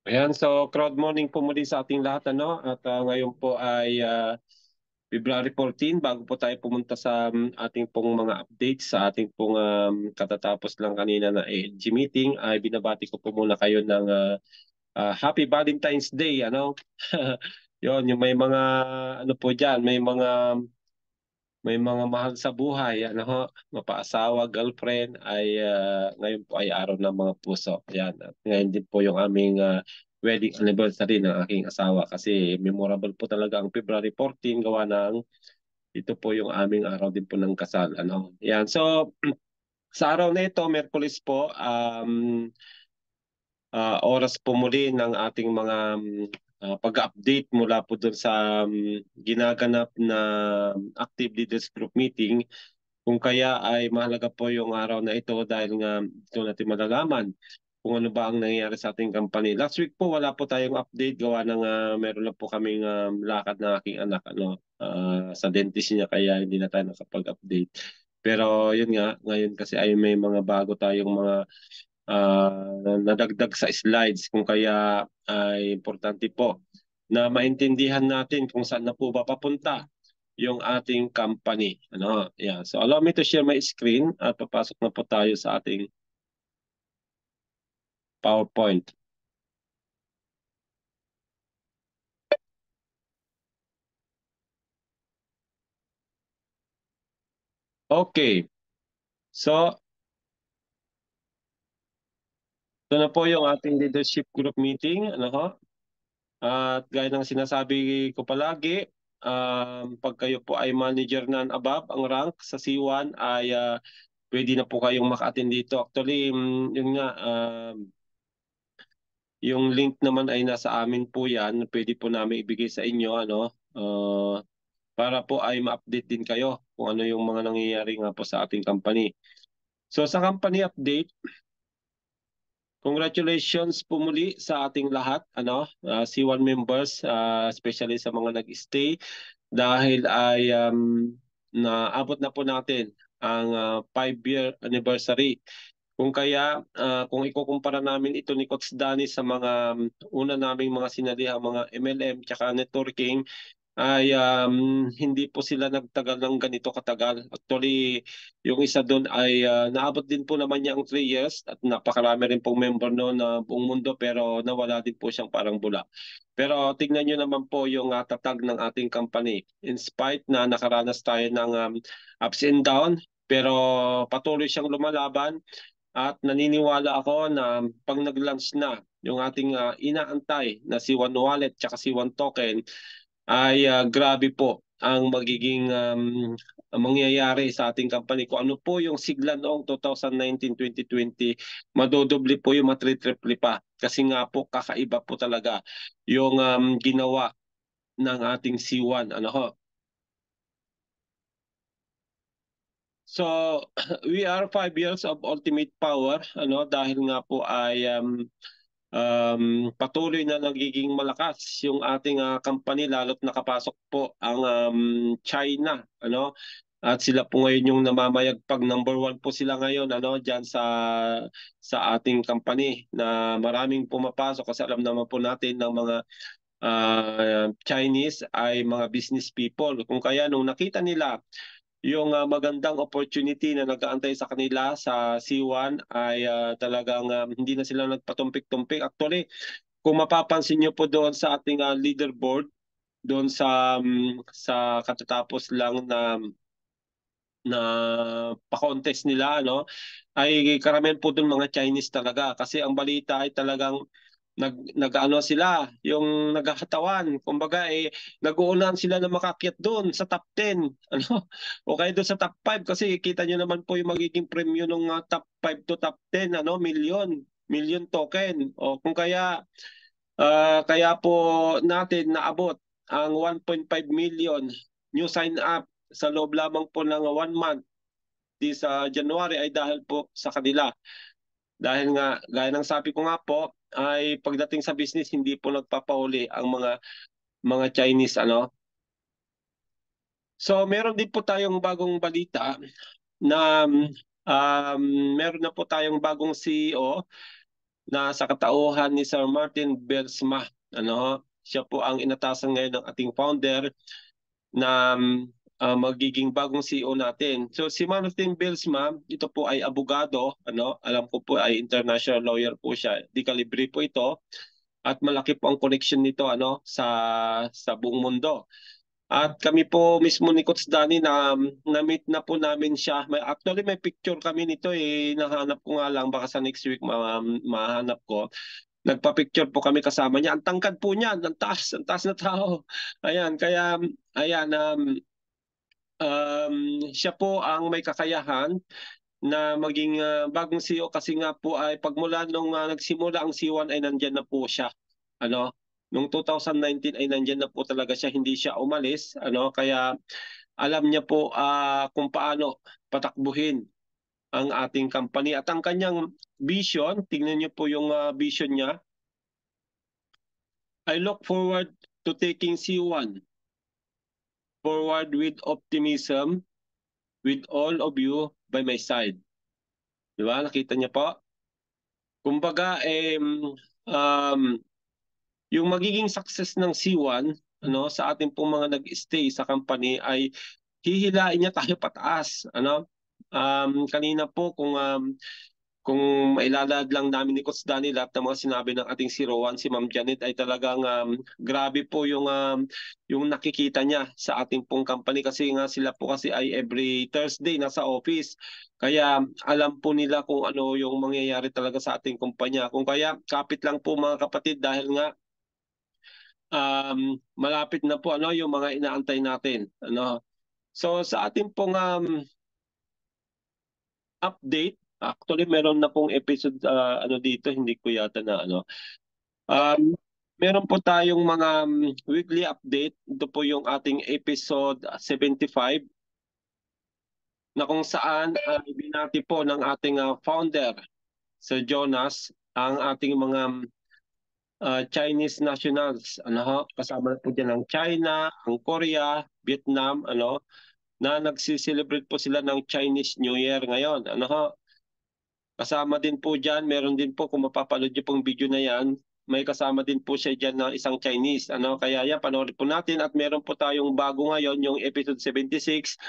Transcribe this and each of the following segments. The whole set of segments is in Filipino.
Ayan, so crowd morning po muli sa ating lahat at ngayon po ay February 14 bago po tayo pumunta sa ating pong mga updates sa ating pong katatapos lang kanina na ALG meeting ay binabati ko po muna kayo ng Happy Valentine's Day Yon, yung may mga ano po diyan, may mga mahal sa buhay, mapaasawa, girlfriend, ay ngayon po ay araw ng mga puso. Yan. At ngayon din po yung aming wedding anniversary ng aking asawa kasi memorable po talaga ang February 14 gawa ng ito po yung aming araw din po ng kasal. Yan. So, sa araw na ito, Merkulis po, oras po muli ng ating mga pag-update mula po doon sa ginaganap na Active Leaders Group meeting. Kung kaya ay mahalaga po yung araw na ito dahil nga ito natin malalaman kung ano ba ang nangyayari sa ating company. Last week po wala po tayong update gawa ng meron lang po kaming lakad ng aking anak sa dentist niya kaya hindi na tayo nakapag-update. Pero yun nga, ngayon kasi ay may mga bago tayong mga nadagdag sa slides kung kaya ay importante po na maintindihan natin kung saan na po ba papunta yung ating company. Yeah. So allow me to share my screen at papasok na po tayo sa ating PowerPoint. Okay. So ito na po yung ating leadership group meeting. At gaya ng sinasabi ko palagi, pag kayo po ay manager na above, ang rank sa C1 ay pwede na po kayong maka-attend dito. Actually, yun nga, yung link naman ay nasa amin po yan. Pwede po namin ibigay sa inyo, uh, para po ay ma-update din kayo kung ano yung mga nangyayari nga po sa ating company. So sa company update, congratulations po muli sa ating lahat, C1 members, especially sa mga nag-stay dahil ay naabot na po natin ang 5-year anniversary. Kung kaya, kung ikukumpara namin ito ni Coach Danny sa mga una naming mga sinalihang mga MLM tsaka networking, ay hindi po sila nagtagal ng ganito katagal. Actually, yung isa doon ay naabot din po naman niya ang 3 years at napakarami rin pong member noon na buong mundo pero nawala din po siyang parang bula. Pero tignan nyo naman po yung tatag ng ating company. In spite na nakaranas tayo ng ups and down, pero patuloy siyang lumalaban at naniniwala ako na pag nag-launch na yung ating inaantay na si One Wallet at si One Token, ay grabe po ang magiging mangyayari sa ating company. Kung ano po yung sigla noong 2019-2020, madodoble po yung matritriple pa. Kasi nga po kakaiba po talaga yung ginawa ng ating C1. So, we are 5 years of ultimate power, dahil nga po ay patuloy na nagiging malakas yung ating company lalo't nakapasok po ang China, at sila po ngayon yung namamayagpag. Number one po sila ngayon diyan sa ating company na maraming pumapasok kasi alam naman po natin ng mga Chinese ay mga business people. Kung kaya nung nakita nila yung magandang opportunity na nag-aantay sa kanila sa C1 ay talagang hindi na sila nagpatumpik-tumpik. Actually, kung mapapansin niyo po doon sa ating leaderboard, doon sa katatapos lang na pa-contest nila, ay karamihan po doon mga Chinese talaga kasi ang balita ay talagang nag-ano sila, yung naghahatawan. Kumbaga nag-uunahan sila na makakyat doon sa top 10. O kaya doon sa top 5 kasi kita nyo naman po yung magiging premyo ng top 5 to top 10, million token. O kung kaya po natin naabot ang 1.5 million new sign up sa loob lamang po ng 1 month di sa January ay dahil po sa kanila. Dahil nga, gaya ng sabi ko nga po, ay pagdating sa business, hindi po nagpapauli ang mga Chinese, So, meron din po tayong bagong balita na meron na po tayong bagong CEO na sa katauhan ni Sir Martin Belsma. Siya po ang inatasan ngayon ng ating founder na magiging bagong CEO natin. So si Martin Belsma, ito po ay abogado, alam ko po ay international lawyer po siya. Di kalibre po ito at malaki po ang connection nito sa buong mundo. At kami po mismo ni Coach Danny na-meet na po namin siya. Actually, may picture kami nito nahanap ko nga lang, baka sa next week mahanap ko. Nagpa-picture po kami kasama niya. Ang tangkad po niya, ang taas na tao. Ayan, kaya ayan, siya po ang may kakayahan na maging bagong CEO kasi nga po ay pagmula nung nagsimula ang C1 ay nandyan na po siya. Noong 2019 ay nandyan na po talaga siya, hindi siya umalis. Kaya alam niya po kung paano patakbuhin ang ating company. At ang kanyang vision, tingnan niyo po yung vision niya. I look forward to taking C1 forward with optimism with all of you by my side. Diba? Nakita niya po? Kumbaga, yung magiging success ng C1 sa ating pong mga nag-stay sa company ay hihilain niya tayo pataas. Kanina po kung mailalad lang namin ni Coach Danny lahat ng mga sinabi ng ating si Rowan, si Ma'am Janet ay talagang grabe po yung nakikita niya sa ating pong company kasi nga sila po kasi ay every Thursday nasa office. Kaya alam po nila kung ano yung mangyayari talaga sa ating kumpanya. Kung kaya kapit lang po mga kapatid dahil nga malapit na po yung mga inaantay natin. So sa ating pong update, actually meron na pong episode dito, hindi ko yata na meron po tayong mga weekly update. Ito po yung ating episode 75 na kung saan binati po ng ating founder Sir Jonas ang ating mga Chinese nationals, kasama na po dyan ang China, ang Korea, Vietnam, na nagsiselebrate po sila ng Chinese New Year ngayon. Kasama din po dyan, meron din po, kung mapapanood niyo pong video na yan, may kasama din po siya dyan na isang Chinese. Kaya yan, panoorin po natin at meron po tayong bago ngayon, yung episode 76.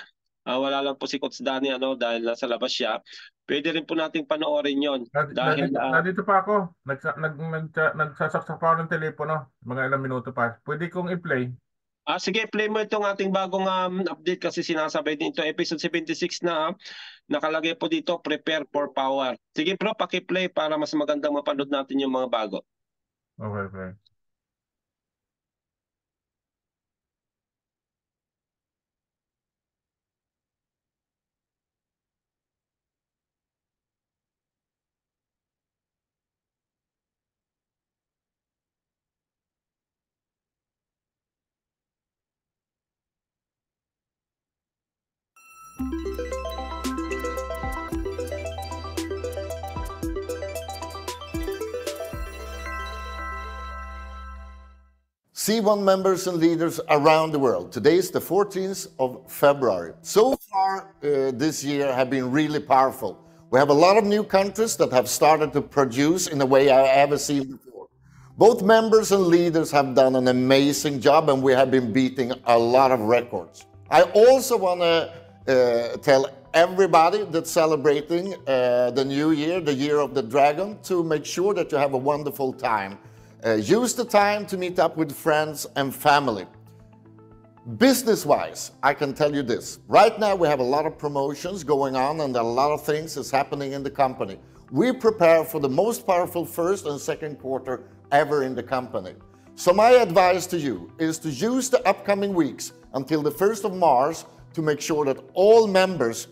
Wala lang po si Coach Danny dahil nasa labas siya. Pwede rin po nating panoorin yon. Dahil nandito pa ako. Nagsasaksak pa ako ng telepono. Mga ilang minuto pa. Pwede kong i-play. Sige, play mo itong ating bagong update kasi sinasabay din ito. Episode 76 na nakalagay po dito, prepare for power. Sige bro, paki-play para mas magandang mapanood natin yung mga bago. Okay. C1 members and leaders around the world. Today is the 14th of February. So far this year have been really powerful. We have a lot of new countries that have started to produce in a way I ever seen before. Both members and leaders have done an amazing job and we have been beating a lot of records. I also want to tell everybody that's celebrating the new year, the year of the dragon, to make sure that you have a wonderful time. Use the time to meet up with friends and family. Business-wise, I can tell you this. Right now we have a lot of promotions going on and a lot of things is happening in the company. We prepare for the most powerful first and second quarter ever in the company. So my advice to you is to use the upcoming weeks until the 1st of March to make sure that all members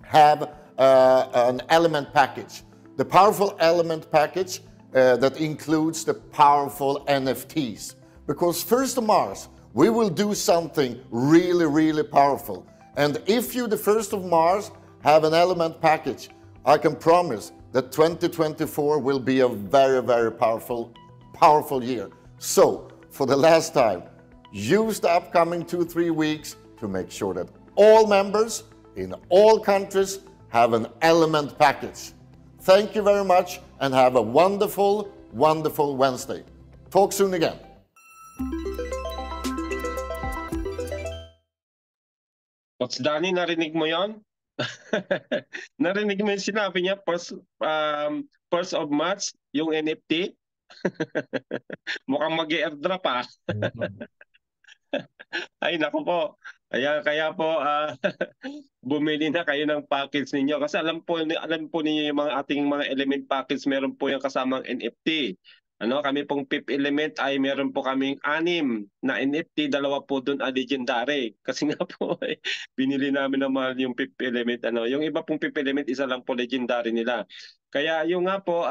have an element package. The powerful element package that includes the powerful NFTs. Because 1st of March, we will do something really, really powerful. And if you, the 1st of March, have an element package, I can promise that 2024 will be a very, very powerful year. So, for the last time, use the upcoming 2-3 weeks to make sure that all members in all countries have an element package. Thank you very much and have a wonderful, wonderful Wednesday. Talk soon again. Coach Danny, narinig mo yon? Narinig mo yung sinabi niya, first of March, yung NFT? Mukhang mag-airdrop ah. Ay, naku po. Kaya po bumili na kayo ng package ninyo kasi alam po ninyo yung mga ating mga element package, meron po yung kasamang NFT. Kami pong fifth element ay meron po kaming 6 na NFT, 2 po doon ay legendary. Kasi nga po binili namin ng mahal yung fifth element. Yung iba pong fifth element, isa lang po legendary nila. Kaya yung nga po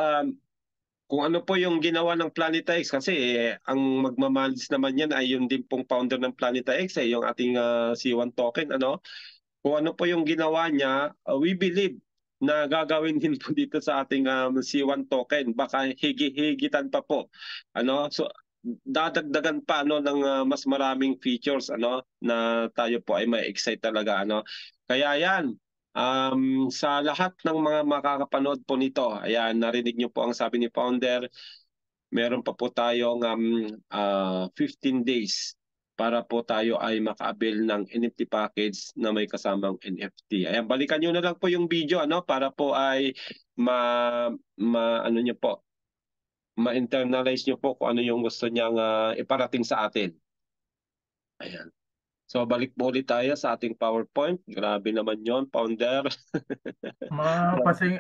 kung ano po yung ginawa ng Planeta X, kasi ang magmamalis naman yan ay yun din pong founder ng Planeta X, yung ating C1 token. Kung ano po yung ginawa niya, we believe na gagawin din po dito sa ating C1 token. Baka higitan pa po. So dadagdagan pa ng mas maraming features na tayo po ay ma-excite talaga. Kaya yan. Sa lahat ng mga makakapanood po nito, ayan, narinig niyo po ang sabi ni Founder, meron pa po tayong 15 days para po tayo ay maka-avail ng NFT package na may kasamang NFT. Ayan, balikan niyo na lang po yung video para po ay ano niyo po, ma-internalize niyo po kung ano yung gusto niyang iparating sa atin. Ayan. So balik po ulit tayo sa ating PowerPoint. Grabe naman yon, Founder.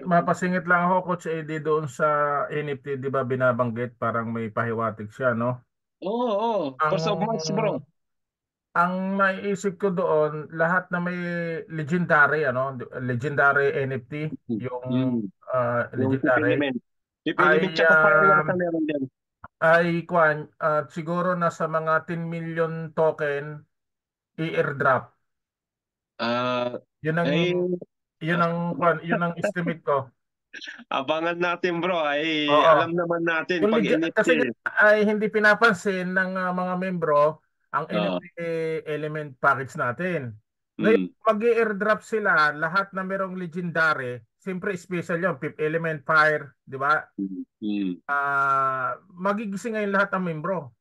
Mapasingit lang ako, Coach Eddie, doon sa NFT, di ba binabanggit, parang may pahiwatig siya, no? Oo, first of March, bro. Ang maiisip ko doon, lahat na may legendary, legendary NFT, yung legendary, Fifth element tsaka fireworks na meron din. siguro nasa mga 10 million token i-airdrop. Yun ang estimate ko. Abangan natin, bro. Oo. Alam naman natin pag NFT. Kasi ay hindi pinapansin ng mga membro ang NFT element package natin. Ngayon, mag-i-airdrop sila, lahat na merong legendary, siyempre special yun, fifth element, fire, di ba? Magigising ngayon lahat ng membro.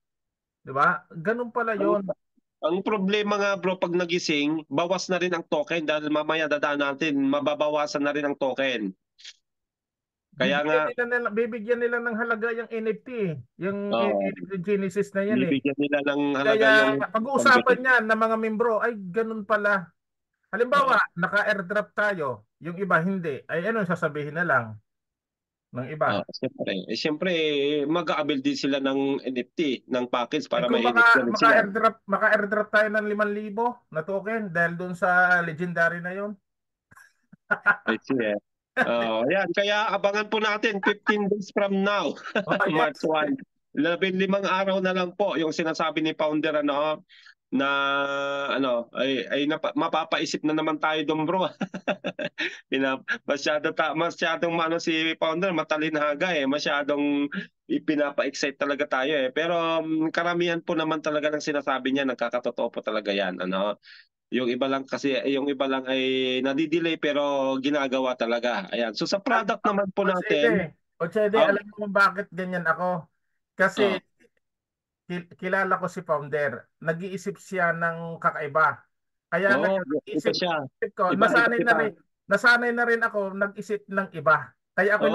Di ba? Ganun pala yun. Ang problema nga, bro, pag nagising, bawas na rin ang token dahil mamaya dadaan natin, mababawasan na rin ang token. Kaya bibigyan nila ng halaga yung NFT, yung NFT Genesis na yan. Bibigyan nila ng halaga. Kaya pag-uusapan niyan ng mga membro, ay ganun pala. Halimbawa, naka-airdrop tayo, yung iba hindi. Ay ano sasabihin na lang ng iba? Siyempre, mag-a-avail din sila ng NFT, ng package para may maka-airdrop tayo ng 5,000 na token dahil doon sa legendary na yon. Ayan, kaya abangan po natin 15 days from now, March 1. 15 araw na lang po yung sinasabi ni Founder na mapapaisip na naman tayo doon, bro. Masyadong si Founder matalinaga masyadong ipinapa-excite talaga tayo pero karamihan po naman talaga ng sinasabi niya nagkakatotoo po talaga yan. Yung iba lang ay nadidelay pero ginagawa talaga. Ayan. So sa product naman po natin. Alam mo bakit ganyan ako? Kasi kilala ko si Founder. Nag-iisip siya ng kakaiba. Kaya nag-iisip ko, nasanay na rin ako nag-isip ng iba. Kaya ako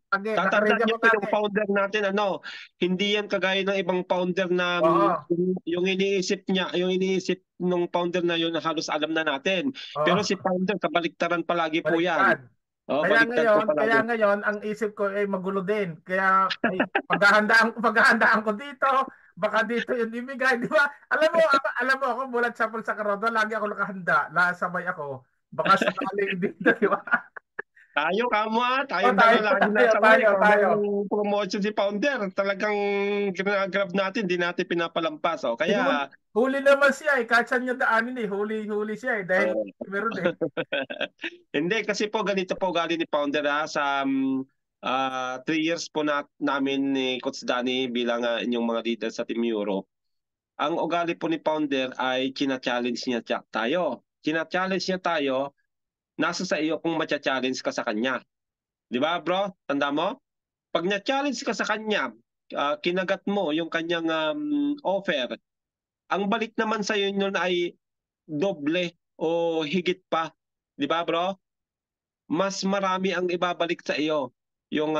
tatandaan niyo po yung founder natin, hindi yan kagaya ng ibang founder na yung iniisip ng founder na yun halos alam na natin. Pero si founder, kabaliktaran palagi po yan. Kaya ngayon, ang isip ko ay magulo din. Kaya paghahandaan ko dito, baka dito yung ibigay, di ba? Alam mo ako, bulat sapol sa karodo, lagi ako nakahanda, nasabay ako. Baka sakaling dito, di ba? Tayo lagi nasabay. Yung promotion si Founder, talagang ginagrab natin, di natin pinapalampas. Kaya huli naman siya kahit saan niya daanin huli siya dahil meron Hindi, kasi po ganito po galing ni Founder sa 3 years po namin ni Coach Danny bilang inyong mga leader sa Team Europe. Ang ugali po ni Founder ay china-challenge niya tayo. China-challenge niya tayo, nasa sa iyo kung matcha-challenge ka sa kanya. Di ba, bro? Tanda mo? Pag na-challenge ka sa kanya, kinagat mo yung kanyang offer, ang balik naman sa iyo nun ay doble o higit pa. Di ba, bro? Mas marami ang ibabalik sa iyo yung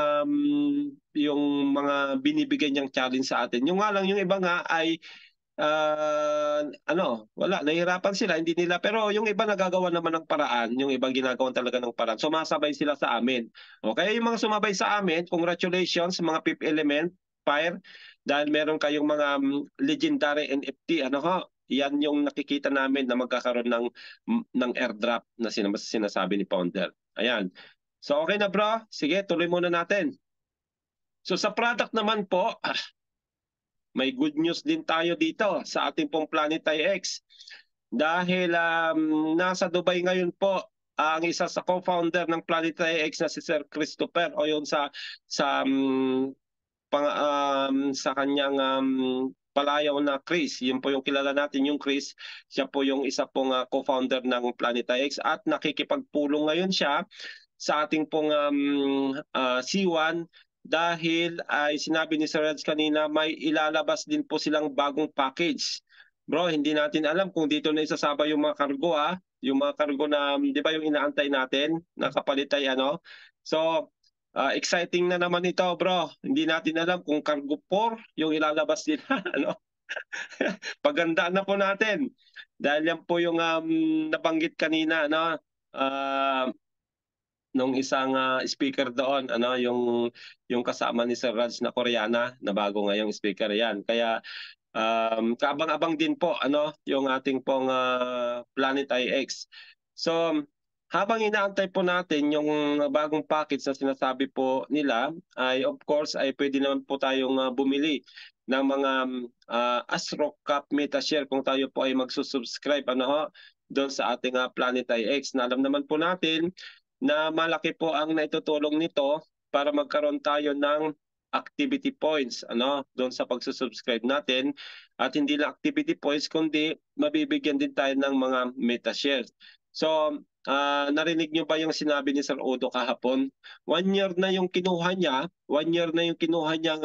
mga binibigay niyang challenge sa atin. Yung nga lang, yung iba nga ay wala, nahihirapan sila, hindi nila, pero yung iba nagagawa naman ng paraan, yung iba ginagawa talaga ng paraan. Sumasabay sila sa amin. Okay, yung mga sumabay sa amin, congratulations mga Fifth Element, Fire, dahil meron kayong mga legendary NFT, ano ho, yan yung nakikita namin na magkakaroon ng airdrop na sinasabi ni Founder. Ayan. So okay na bro, sige, tuloy muna natin. So sa product naman po, may good news din tayo dito sa ating pong Planetary X. Dahil nasa Dubai ngayon po ang isa sa co-founder ng Planetary X na si Sir Christopher o yun sa kanyang palayaw na Chris. Yun po yung kilala natin, yung Chris. Siya po yung isa pong co-founder ng Planetary X at nakikipagpulong ngayon siya sa ating pong C1 dahil ay sinabi ni Sir Reds kanina may ilalabas din po silang bagong package. Bro, hindi natin alam kung dito na isasaba yung mga kargo yung mga kargo na 'di ba yung inaantay natin na kapalit ay ano. So, exciting na naman ito, bro. Hindi natin alam kung cargo 4 yung ilalabas nila ano. Pagandaan na po natin. Dahil yan po yung nabanggit kanina no. Nung isang speaker doon, yung kasama ni Sir Raj na Koreana na bago ngayong speaker yan. Kaya kaabang-abang din po yung ating pong Planet IX. So habang inaantay po natin yung bagong package na sinasabi po nila, ay of course ay pwede naman po tayong bumili ng mga Astro Cup Metashare kung tayo po ay magsusubscribe doon sa ating Planet IX. Na alam naman po natin na malaki po ang naitutulong nito para magkaroon tayo ng activity points doon sa pagsusubscribe natin, at hindi lang activity points kundi mabibigyan din tayo ng mga metashares. So narinig nyo ba yung sinabi ni Sir Odo kahapon? 1 year na yung kinuha niya, 1 year na yung kinuha niyang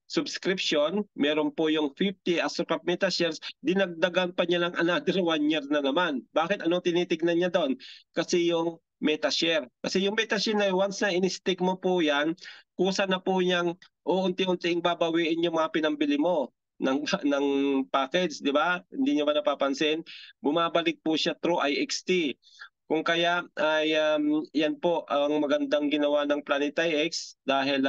subscription, meron po yung 50 Astrocap Metashares, dinagdagan pa niya lang another 1 year na naman. Bakit? Anong tinitignan niya doon? Kasi yung Metashare. Kasi yung Metashare na once na in-stick mo po yan, kusa na po niyang unti-unting babawiin yung mga pinambili mo ng package, di ba? Hindi niyo ba napapansin? Bumabalik po siya through IXT. Kung kaya ay yan po ang magandang ginawa ng Planetary X dahil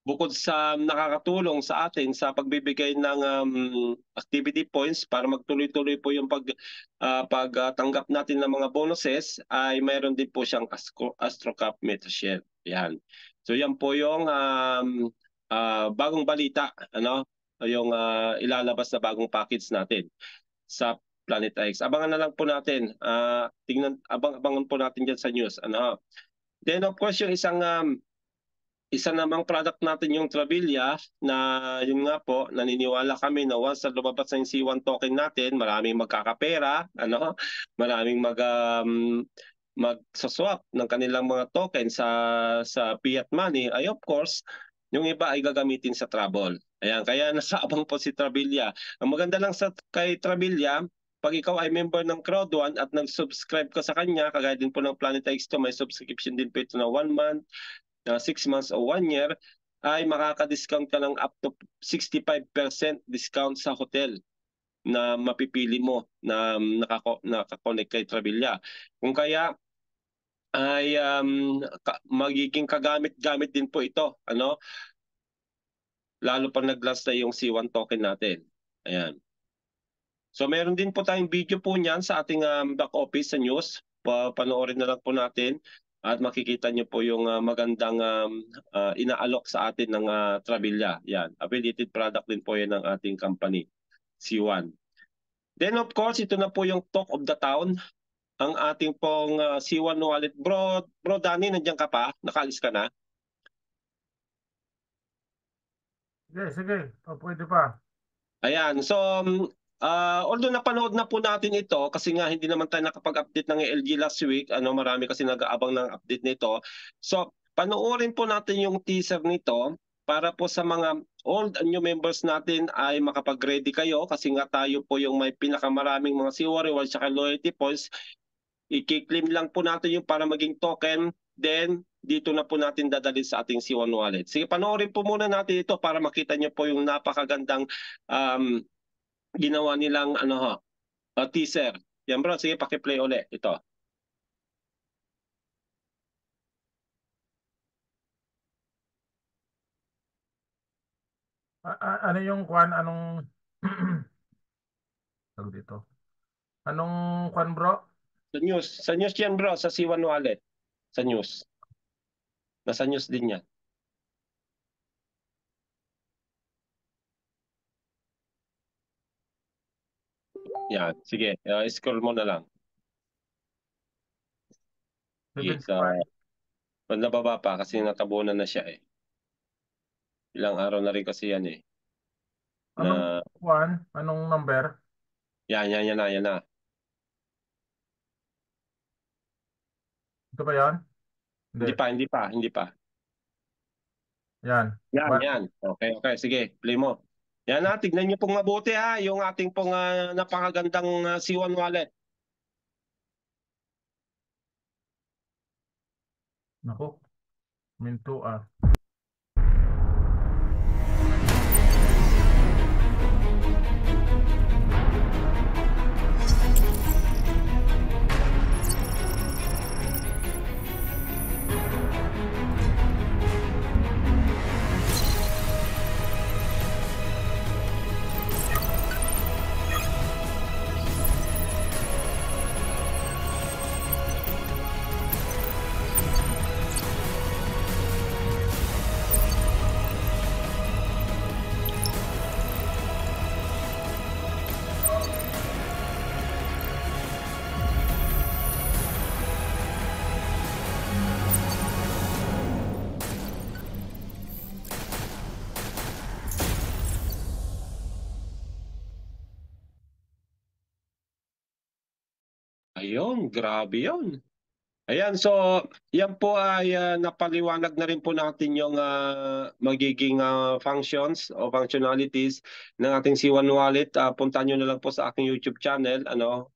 bukod sa nakakatulong sa atin sa pagbibigay ng activity points para magtuloy-tuloy po yung pagtanggap natin ng mga bonuses, ay mayroon din po siyang Astro Cup Metashare. Yan. So yan po yung bagong balita, yung ilalabas na bagong package natin sa Planet X. Abangan na lang po natin. Abangan po natin dyan sa news. Then of course yung isa namang product natin yung Travilla na yun nga po, naniniwala kami na once na lumabas na yung C1 token natin, maraming magkakapera, maraming magsaswap ng kanilang mga token sa fiat money, ay of course, yung iba ay gagamitin sa travel. Ayan, kaya nakaabang po si Travilla. Ang maganda lang kay Travilla, pag ikaw ay member ng Crowd1 at nag-subscribe ka sa kanya, kagaya din po ng Planet X2, may subscription din po ito na 1 month, 6 months o 1 year, ay makaka-discount ka ng up to 65% discount sa hotel na mapipili mo na nakakonect kay Travilla. Kung kaya ay magiging kagamit-gamit din po ito, lalo pa nag-last na yung C1 token natin. Ayan. So meron din po tayong video po niyan sa ating back office sa news. Panoorin na lang po natin. At makikita niyo po yung magandang inaalok sa atin ng Travilla. Yan, affiliated product din po yan ng ating company, C1. Then of course, ito na po yung talk of the town. Ang ating pong C1 wallet. Bro Danny, nandiyan ka pa? Nakaalis ka na? Sige. O, pwede pa. Ayan, so Although napanood na po natin ito kasi nga hindi naman tayo nakapag-update ng LG last week, marami kasi nag-aabang ng update nito. So, panoorin po natin yung teaser nito para po sa mga old and new members natin ay makapag-ready kayo kasi nga tayo po yung may pinakamaraming mga CWA rewards at loyalty points. I-claim lang po natin yung para maging token, then dito na po natin dadalhin sa ating C1 wallet. Sige, panoorin po muna natin ito para makita niyo po yung napakagandang ginawa nilang teaser. Yan bro, sige paki-play ulit ito. Ano yung kwan? Anong tawag dito? Anong kwan, bro? Sa news yan bro, sa C1 wallet. Sa news. Nasa news din yan. Yan, sige. Scroll mo na lang. Sige, sa nababa pa kasi natabunan na siya eh. Ilang araw na rin kasi yan eh. Anong kwan? Anong number? Yan na. Ito ba yan? Hindi pa. Yan. Yan. Okay. Sige, play mo. Yan na, tignan niyo pong mabuti ha, yung ating pong napakagandang C1 wallet. Naku. Minto ah. Ayun, grabe yun. Ayan, so yan po ay napaliwanag na rin po natin yung magiging functions o functionalities ng ating C1 wallet. Puntahan nyo na lang po sa aking YouTube channel,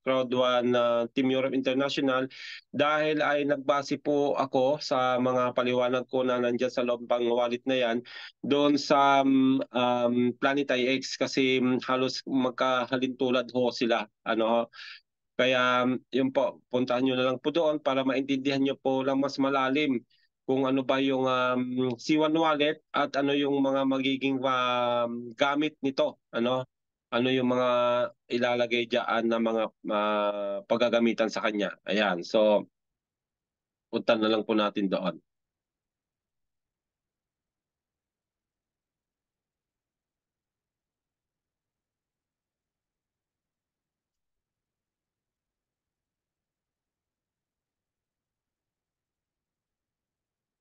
Crowd1 Team Europe International, dahil ay nagbase po ako sa mga paliwanag ko na nandyan sa loob ng wallet na yan doon sa Planet IX kasi halos magkahalintulad ho sila. Kaya yun po, puntahan nyo na lang po doon para maintindihan nyo po lang mas malalim kung ano ba yung C1 wallet at ano yung mga magiging gamit nito. Ano yung mga ilalagay dyan na mga paggagamitan sa kanya. Ayan, so punta na lang po natin doon.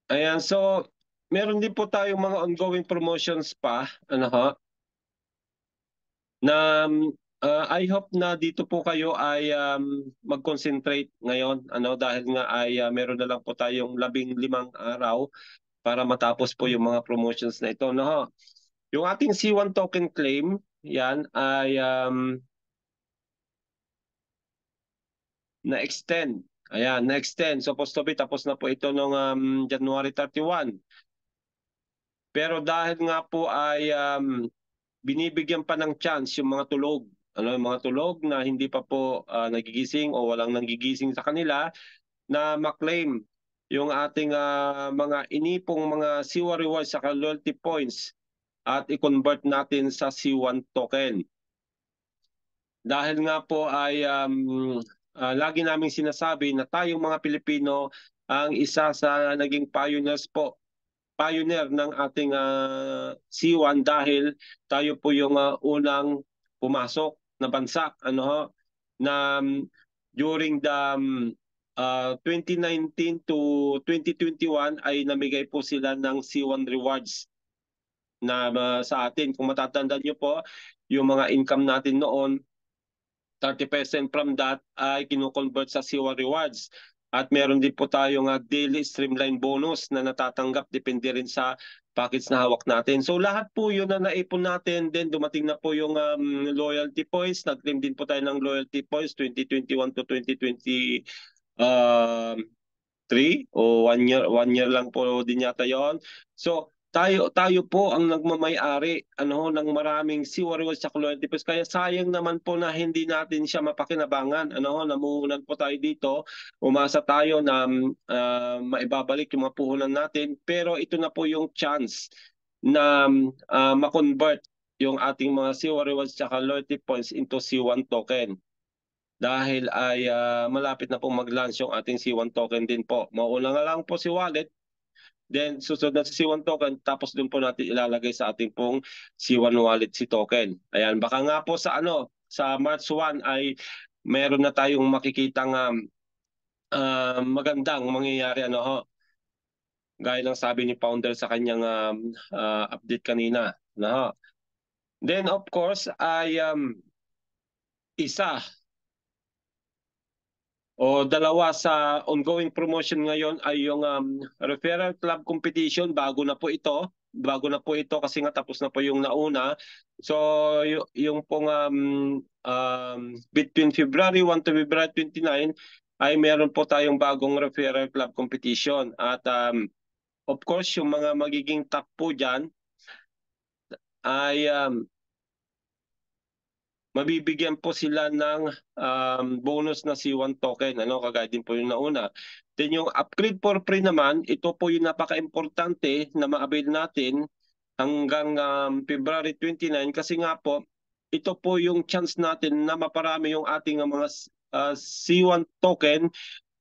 Ayan, so meron din po tayong mga ongoing promotions pa, na I hope na dito po kayo ay mag-concentrate ngayon, dahil nga ay meron na lang po tayong 15 araw para matapos po yung mga promotions na ito, Yung ating C1 token claim, yan ay na-extend. Ayan, na-extend. Supposed to be tapos na po ito noong January 31. Pero dahil nga po ay binibigyan pa ng chance yung mga tulog. Yung mga tulog na hindi pa po nagigising o walang nanggigising sa kanila na maklaim yung ating mga inipong mga CWA rewards sa loyalty points at i-convert natin sa C1 token. Dahil nga po ay lagi naming sinasabi na tayong mga Pilipino ang isa sa naging pioneer ng ating C1 dahil tayo po yung unang pumasok na bansa na during the 2019 to 2021 ay namigay po sila ng C1 rewards na sa atin. Kung matatandaan nyo po, yung mga income natin noon 30% from that ay kino-convert sa C1 Rewards. At meron din po tayong daily streamline bonus na natatanggap depende rin sa package na hawak natin. So lahat po yun na naipon natin, then dumating na po yung loyalty points. Nag-claim din po tayo ng loyalty points 2021 to 2023 o 1 year lang po din yata yon. So tayo po ang nagmamay-ari ng maraming C1 Rewards sa loyalty points. Kaya sayang naman po na hindi natin siya mapakinabangan. Namuhunan po tayo dito. Umasa tayo na maibabalik yung mga puhunan natin. Pero ito na po yung chance na ma-convert yung ating mga C1 Rewards at loyalty points into C1 token. Dahil ay malapit na pong mag-launch yung ating C1 token din po. Mauna nga lang po si wallet. Then susunod na sa C1 token, tapos dun po natin ilalagay sa ating pong C1 wallet si token. Ayan, baka nga po sa sa March 1 ay meron na tayong makikitang magandang mangyayari gaya ng sabi ni founder sa kanyang update kanina. Then of course ay isa o dalawa sa ongoing promotion ngayon ay yung referral club competition. Bago na po ito kasi nga tapos na po yung nauna. So yung pong between February 1 to February 29 ay meron po tayong bagong referral club competition. At of course yung mga magiging top po dyan ay mabibigyan po sila ng bonus na C1 token, kagaya din po yung nauna. Then yung upgrade for free naman, ito po yung napaka-importante na ma-avail natin hanggang February 29 kasi nga po, ito po yung chance natin na maparami yung ating mga C1 token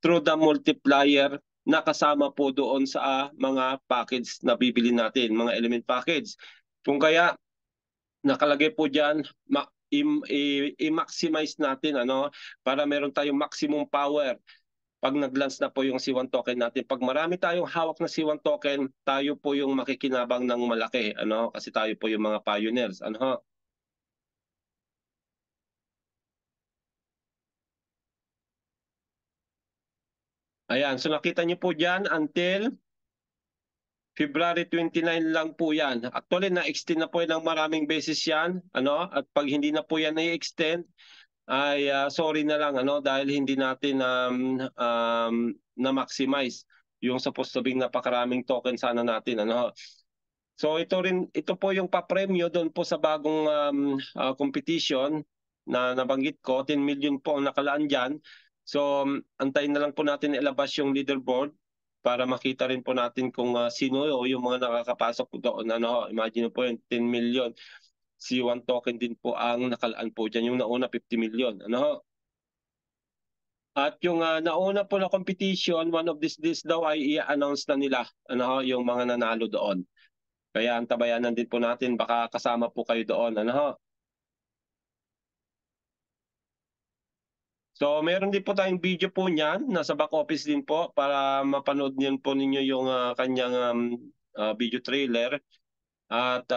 through the multiplier na kasama po doon sa mga package na bibili natin, mga element package. Kung kaya, nakalagay po dyan, i-maximize natin para meron tayong maximum power pag nag-launch na po yung C1 token natin. Pag marami tayong hawak na C1 token, tayo po yung makikinabang ng malaki kasi tayo po yung mga pioneers Ayan, so nakita niyo po diyan until February 29 lang po yan. Actually, na-extend na po yan ng maraming beses yan. At pag hindi na po yan na-extend, ay sorry na lang dahil hindi natin na-maximize yung supposed to be napakaraming token sana natin. So ito po yung papremyo doon po sa bagong competition na nabanggit ko. 10 million po ang nakalaan dyan. So antayin na lang po natin ilabas yung leaderboard para makita rin po natin kung sino o yung mga nakakapasok doon. Imagine po yung 10 million. C1 token din po ang nakalaan po dyan. Yung nauna 50 million. At yung nauna po na competition, one of these days daw ay i-announce na nila yung mga nanalo doon. Kaya antabayanan din po natin, baka kasama po kayo doon. So meron din po tayong video po niyan, nasa back office din po para mapanood niyo po ninyo yung kanyang video trailer. At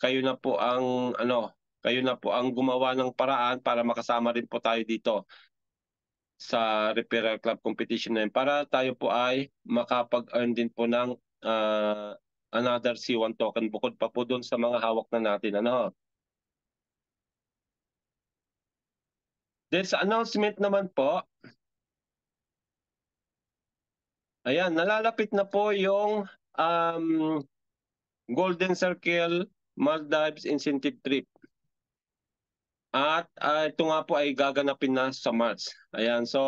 kayo na po ang gumawa ng paraan para makasama rin po tayo dito sa referral club competition na yun para tayo po ay makapag-earn din po ng another C1 token bukod pa po doon sa mga hawak na natin. Then sa announcement naman po, ayan, nalalapit na po yung Golden Circle Maldives Incentive Trip. At ito nga po ay gaganapin na sa March. Ayan, so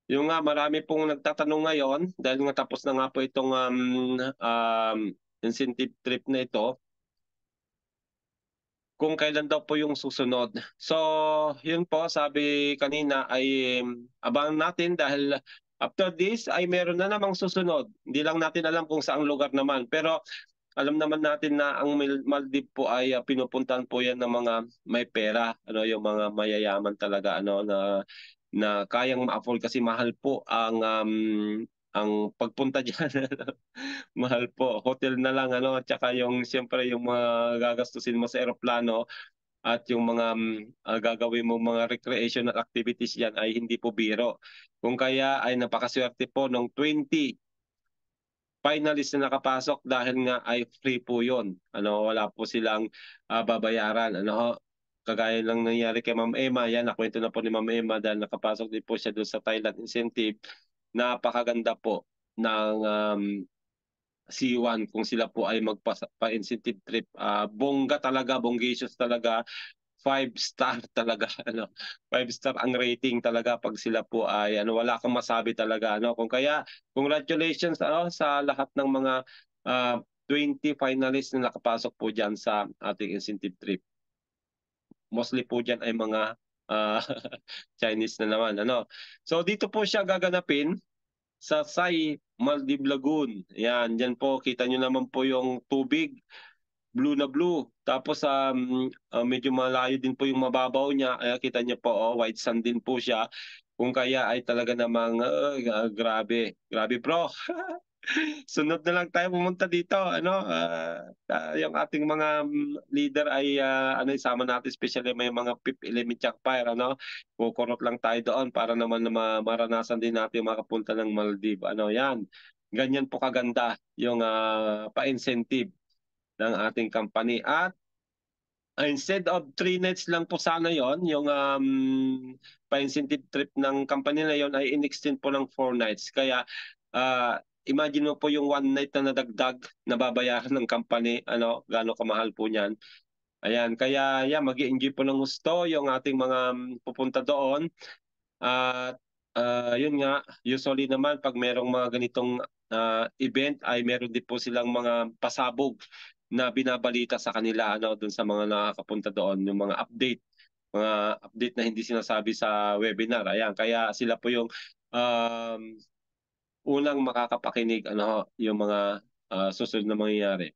yung nga marami pong nagtatanong ngayon dahil nga tapos na nga po itong incentive trip na ito kung kailan daw po yung susunod. So, yun po, sabi kanina ay abangan natin dahil after this ay meron na namang susunod. Hindi lang natin alam kung saang lugar naman. Pero alam naman natin na ang Maldives po ay pinupuntahan po yan ng mga may pera, yung mga mayayaman talaga na kayang ma-afford kasi mahal po ang pagpunta diyan. Mahal po. Hotel na lang at saka yung siyempre yung mga gagastusin mo sa eroplano at yung mga gagawin mo mga recreational activities yan ay hindi po biro. Kung kaya ay napakaswerte po ng 20 finalist na nakapasok dahil nga ay free po yun. Wala po silang babayaran. Kagaya lang nangyari kay Ma'am Emma, yan, nakwento na po ni Ma'am Emma dahil nakapasok din po siya doon sa Thailand incentive. Napakaganda po ng C1 kung sila po ay magpa-incentive trip. Bongga talaga, bonggisius talaga. 5-star talaga, 5-star ang rating talaga pag sila po ay wala kang masabi talaga, kung kaya congratulations sa lahat ng mga 20 finalists na nakapasok po diyan sa ating incentive trip. Mostly po diyan ay mga Chinese na naman, So dito po siya gaganapin sa Sai Maldive Lagoon. Yan, diyan po kita nyo naman po yung tubig. Blue na blue. Tapos medyo malayo din po yung mababaw niya. Kita niyo po, white sand din po siya. Kung kaya ay talaga namang grabe. Grabe bro. Sunod na lang tayo pumunta dito. Yung ating mga leader ay isama natin, especially may mga PIP element check fire. Kukurot lang tayo doon para naman na maranasan din natin makapunta ng Maldives. Yan. Ganyan po kaganda yung pa-incentive ng ating company. At instead of 3 nights lang po sana yon, yung pa-incentive trip ng company na yon ay in-extend po ng 4 nights. Kaya imagine mo po yung 1 night na nadagdag na babayaran ng company, gaano kamahal po niyan. Ayan, kaya mag-i-enjoy po ng gusto yung ating mga pupunta doon. At yun nga, usually naman pag merong mga ganitong event ay meron din po silang mga pasabog na binabalita sa kanila doon sa mga nakakapunta doon, yung mga update na hindi sinasabi sa webinar. Ayan, kaya sila po yung unang makakapakinig yung mga susunod na mangyayari.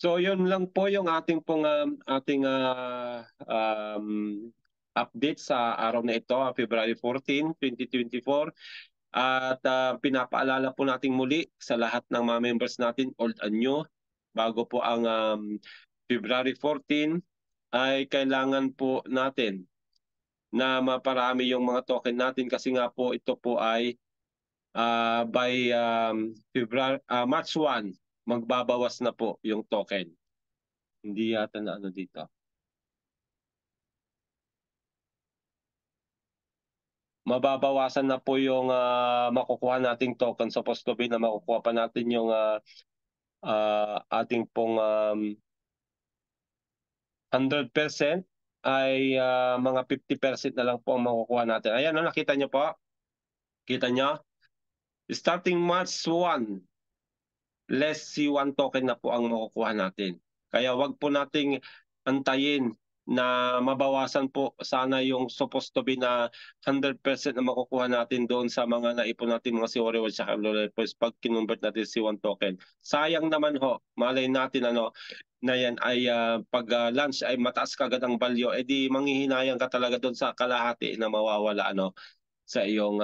So yun lang po yung ating update sa araw na ito, February 14, 2024. At pinapaalala po natin muli sa lahat ng mga members natin, old and new, bago po ang February 14 ay kailangan po natin na maparami yung mga token natin kasi nga po ito po ay by March 1, magbabawas na po yung token. Hindi yata na dito. Mababawasan na po yung makukuha nating token. Supposed to be na makukuha pa natin yung ating pong 100% ay mga 50% na lang po ang makukuha natin. Ayan, nakita nyo po? Kita nyo? Starting March 1, less C1 token na po ang makukuha natin. Kaya wag po nating antayin na mabawasan po sana yung supposed to be na 100% na makukuha natin doon sa mga naipon natin mga si Oreo at saka Lolipos pag kinonvert natin si C1 token. Sayang naman ho, malay natin na yan ay pag lunch ay mataas kagad ang value, edi manghihinayang ka talaga doon sa kalahati na mawawala sa iyong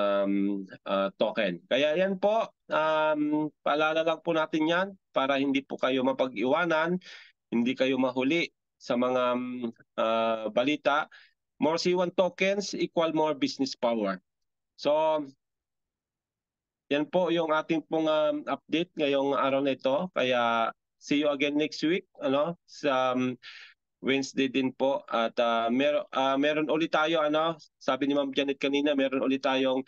token. Kaya yan po, paalala lang po natin yan para hindi po kayo mapag-iwanan, hindi kayo mahuli sa mga balita. More C1 tokens equal more business power. So, yan po yung ating pong update ngayong araw na ito. Kaya see you again next week sa Wednesday din po. At meron ulit tayo, sabi ni Ma'am Janet kanina, meron ulit tayong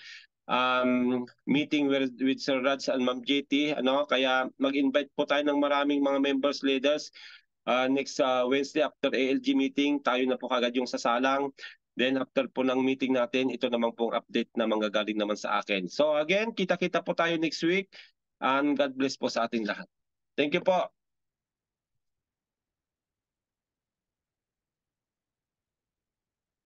meeting with Sir Raj and Ma'am JT. Kaya mag-invite po tayo ng maraming mga members, leaders. Next Wednesday after ALG meeting, tayo na po kagad yung sasalang. Then after po ng meeting natin, ito naman pong update na manggagaling naman sa akin. So again, kita-kita po tayo next week. And God bless po sa ating lahat. Thank you po.